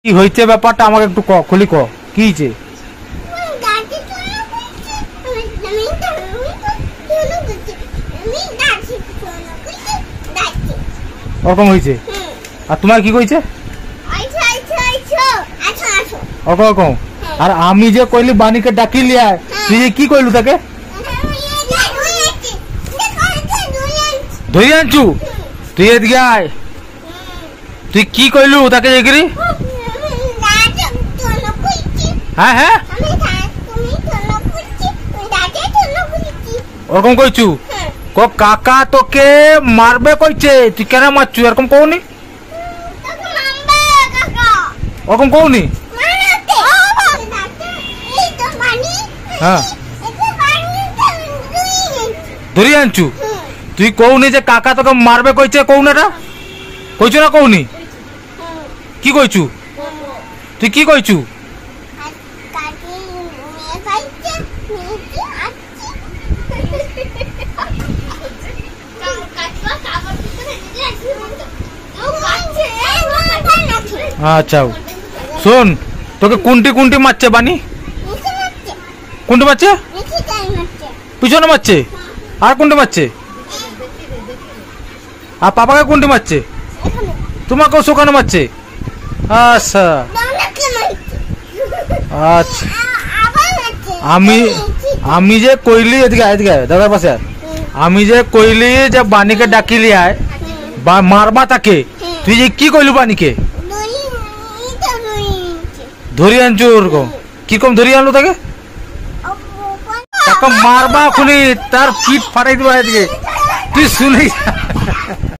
কি হইছে ব্যাপারটা আমাকে একটু খুলি ক, কি হইছে? ওরকম হয়েছে? আর তোমার কি কইছে? ওরকম। আর আমি যে কইলি বাণীকে ডাকি লিয়া, তুই যে কি কইলু তাকে? ধরি আনছু? তুই এদিকে আয়। তুই কি কইলু তাকে যাইকরি? হ্যাঁ হ্যাঁ ওরকম কইছু? কাকা তোকে মারবে কইছে, তুই কেন মারছু? এরকম কওনি? ওরকম কওনি? হ্যাঁ ধরি আনছু? তুই কওনি যে কাকা তোকে মারবে কইছে? কওনি? এটা কইছু না কওনি? কি কইছু? তুই কি কইছু? আচ্ছা শোন, তোকে কোনটি কোনটি মারছে বানি? কোনটি মারছে? পিছনে মারছে। আর কোনটি মারছে? আর পাপাকে কোনটি মারছে? তোমাকেও শোকানো মারছে? আচ্ছা আচ্ছা। আমি যে কইলি, এদিকে এদিকে দাদার পাশে, আমি যে কইলি যে বানিকে ডাকিলি আয় বা মারবা তাকে, তুই যে কি কইলু বানিকে? ধরি আনছু? ওরকম কি কম ধরি আনলো তাকে? তাকে মারবা খুনি, তার পিঠ ফাটাই দিবা এদিকে। তুই শুনি